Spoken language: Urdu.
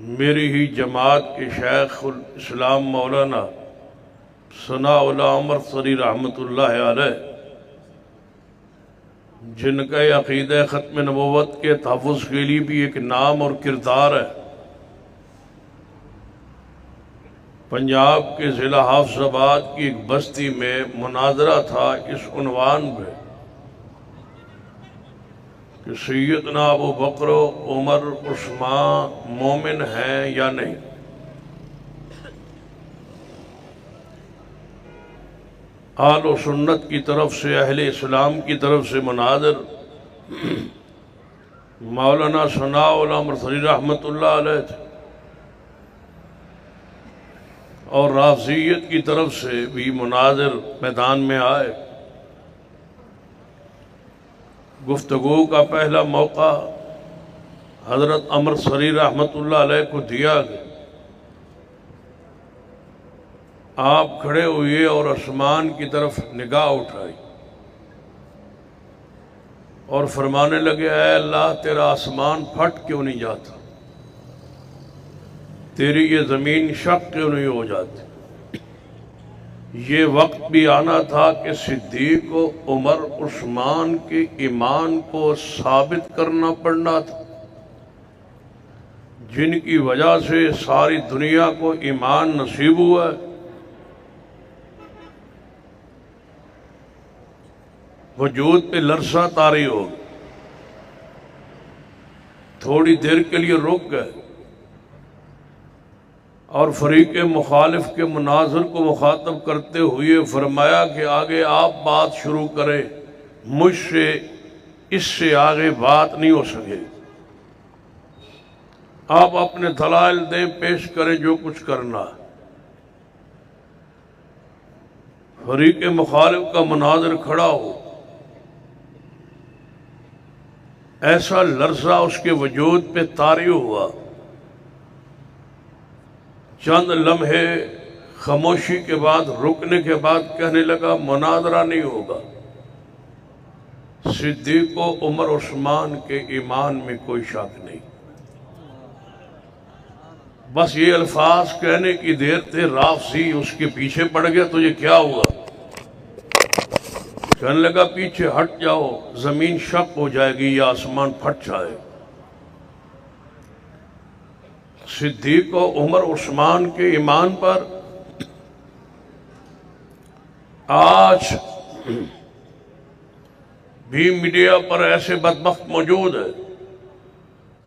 میری ہی جماعت کے شیخ الاسلام مولانا ثناء اللہ امرتضی رحمۃ اللہ علیہ، جن کا عقیدہ ختم نبوت کے تحفظ کے لیے بھی ایک نام اور کردار ہے، پنجاب کے ضلع حافظ آباد کی ایک بستی میں مناظرہ تھا اس عنوان پہ کہ سیدنا ابو بکر و عمر عثمان مومن ہیں یا نہیں۔ اہل و سنت کی طرف سے، اہل اسلام کی طرف سے مناظر مولانا ثناء اللہ امرتضی رحمۃ اللہ علیہ تھے، اور رافضیت کی طرف سے بھی مناظر میدان میں آئے۔ گفتگو کا پہلا موقع حضرت امرتضی رحمۃ اللہ علیہ کو دیا گیا۔ آپ کھڑے ہوئے اور آسمان کی طرف نگاہ اٹھائی اور فرمانے لگے، اے اللہ تیرا آسمان پھٹ کیوں نہیں جاتا، تیری یہ زمین شق کیوں نہیں ہو جاتی۔ یہ وقت بھی آنا تھا کہ صدیق و عمر عثمان کے ایمان کو ثابت کرنا پڑنا تھا، جن کی وجہ سے ساری دنیا کو ایمان نصیب ہوا ہے۔ وجود پہ لرزہ طاری ہو گئی، تھوڑی دیر کے لیے رک گئے اور فریق مخالف کے مناظر کو مخاطب کرتے ہوئے فرمایا کہ آگے آپ بات شروع کریں، مجھ سے اس سے آگے بات نہیں ہو سکے، آپ اپنے دلائل دیں، پیش کریں جو کچھ کرنا۔ فریق مخالف کا مناظر کھڑا ہو، ایسا لرزہ اس کے وجود پہ طاری ہوا، چند لمحے خاموشی کے بعد، رکنے کے بعد کہنے لگا، مناظرہ نہیں ہوگا، صدیق و عمر عثمان کے ایمان میں کوئی شک نہیں۔ بس یہ الفاظ کہنے کی دیر تھے، رافضی اس کے پیچھے پڑ گیا، تو یہ کیا ہوا؟ کہنے لگا پیچھے ہٹ جاؤ، زمین شق ہو جائے گی یا آسمان پھٹ جائے۔ صدیق و عمر عثمان کے ایمان پر آج بھی میڈیا پر ایسے بدبخت موجود ہے